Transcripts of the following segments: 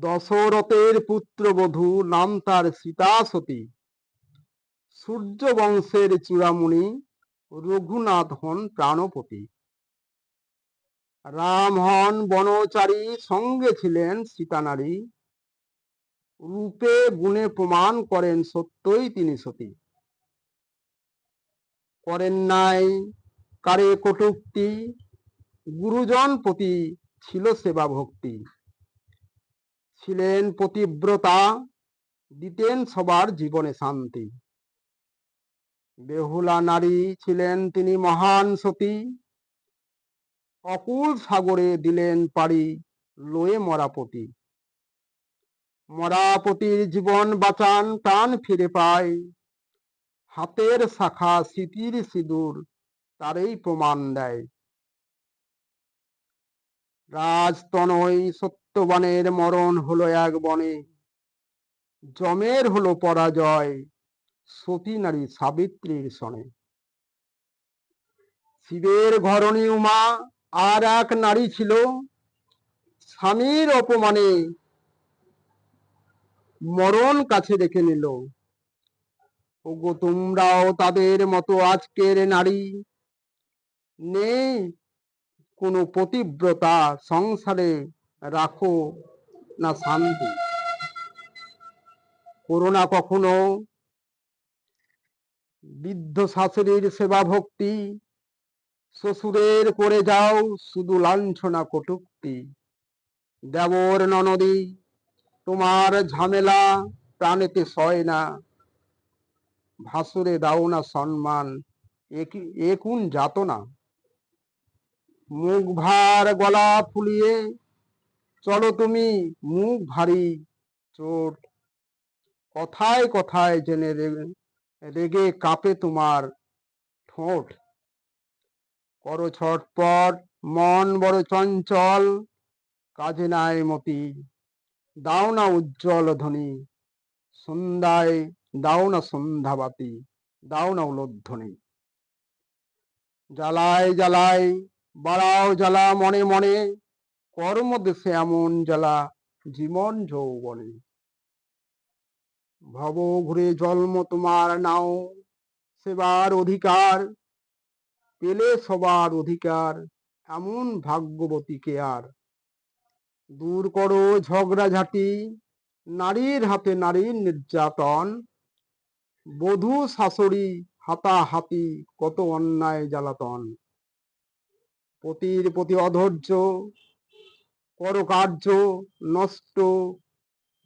দশরথের পুত্রবধূ, নাম তার সীতা সতী। সূর্য বংশের চূড়ামণি, রঘুনাথ হন প্রাণপতি। রাম হন বনচারী, সঙ্গে ছিলেন সীতা নারী। রূপে গুণে প্রমাণ করেন, সত্যই তিনি সতী। করেন নাই কারে কটূক্তি, গুরুজন প্রতি ছিল সেবা ভক্তি। ছিলেন পতিব্রতা, দিতেন সবার জীবনে শান্তি। বেহুলা নারী ছিলেন তিনি মহান সতী। অকুল সাগরে দিলেন পাড়ি, লয়ে মরাপতি। মরাপতির জীবন বাঁচান, প্রাণ ফিরে পায়। হাতের শাখা স্মৃতির সিঁদুর তারই প্রমাণ দেয়। রাজতনয় সত্যবানের মরণ হলো এক বনে। যমের হলো পরাজয়, সতী নারী সাবিত্রীর সনে। শিবের ঘরণী উমা আর এক নারী ছিল। স্বামীর অপমানে মরণ কাছে রেখে নিল। ওগো তোমরাও তাদের মতো আজকের নারী। নেই কোনো পতিব্রতা, সংসারে রাখো না শান্তি। করো না কখনো বৃদ্ধ শাশুড়ির সেবা ভক্তি। শ্বশুরের করে যাও শুধু লাঞ্ছনা কটূক্তি। দেবর ননদী তোমার ঝামেলা প্রাণেতে সয় না। ভাসুরে দাও না সম্মান, এ কোন যাতনা। মুখ ভার গলা ফুলিয়ে চলো তুমি, মুখ ভারী চোট। কথায় কথায় জেনে রেগে কাঁপে তোমার ঠোঁট। করো ছটপট, মন বড় চঞ্চল, কাজে নাই মতি। দাও না উজ্জ্বল ধ্বনি, সন্ধ্যায় দাও না সন্ধ্যাবাতি। দাও না উলোধ্বনি। জ্বালায় জ্বালায় বাড়াও জ্বালা মনে মনে। কর্ম দেশে এমন জ্বালা, জীবন যৌবনে। ভব ঘুরে জন্ম তোমার নাও, সেবার অধিকার পেলে সবার অধিকার। এমন ভাগ্যবতীকে আর দূর করো ঝগড়াঝাটি। নারীর হাতে নারীর নির্যাতন। বধূ শাশুড়ি হাতাহাতি, কত অন্যায় জ্বালাতন। পতির প্রতি অধৈর্য, করো কার্য নষ্ট,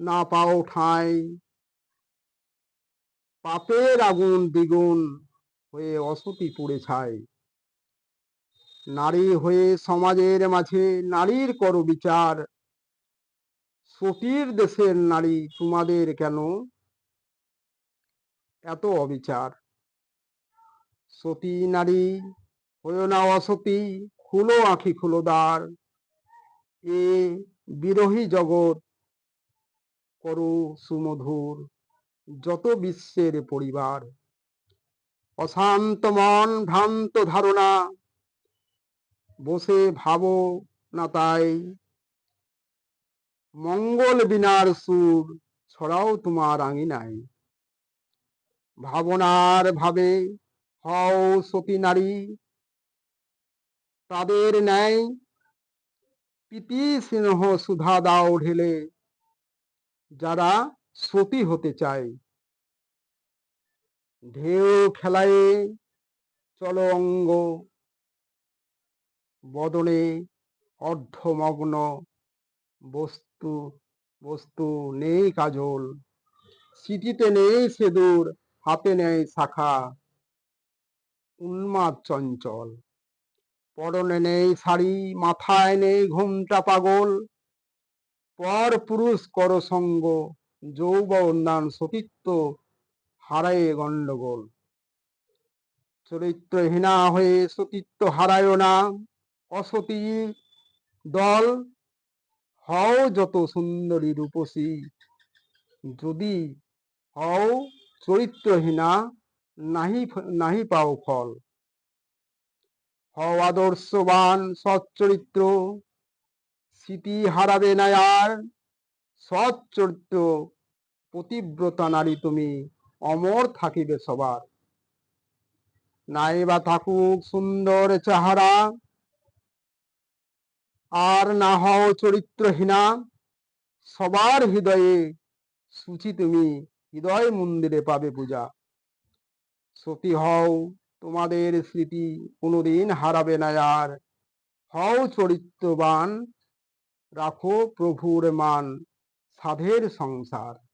না পাও ঠাঁই। পাপের আগুন দ্বিগুণ হয়ে অসতি পুড়ে ছাই। নারী হয়ে সমাজের মাঝে নারীর করো বিচার। সতীর দেশের নারী তোমাদের কেন এত অবিচার। সতী নারী হয়েও না অসতী, খুলো আঁখি খুলো দ্বার। এ বিরহী জগৎ করো সুমধুর, যত বিশ্বের পরিবার। অশান্ত মন ভ্রান্ত ধারণা, বসে ভাবো না তাই। মঙ্গল বিনার সুর ছড়াও তোমার আঙিনায়। ভাবনার ভাবে হও সতী নারী, তাদের ন্যায় প্রীতি স্নেহ সুধা দাও ঢেলে। যারা সতী হতে চায়, ঢেউ খেলায় চলো অঙ্গ। বদনে অর্ধমগ্ন বস্তু বস্তু নেই কাজল। স্মৃতিতে নেই সেদুর, হাতে নেই শাখা। উন্মাদ চঞ্চল পরনে নেই শাড়ি, মাথায় নেই ঘুমটা পাগল। পর পুরুষ কর সঙ্গ, যৌবন সতীত্ব হারায় গন্ডগোল। চরিত্রহীনা হয়ে সতীত্ব হারায় না। অসতী দল হও যত সুন্দরী রূপসী, যদি হও চরিত্রহীনা নাহি পাও ফল। হও আদর্শবান সচ্চরিত্র, স্মৃতি হারাবে না আর। সৎ চরিত্র পতিব্রতা নারী তুমি, অমর থাকিবে সবার। নাই বা থাকুক সুন্দর চেহারা, আর না হও চরিত্রহীনা, সবার হৃদয়ে সুচি তুমি, হৃদয় মন্দিরে পাবে পূজা। সতী হও, তোমাদের স্মৃতি কোনোদিন হারাবে না আর। হও চরিত্রবান, রাখো প্রভুর মান, সাধের সংসার।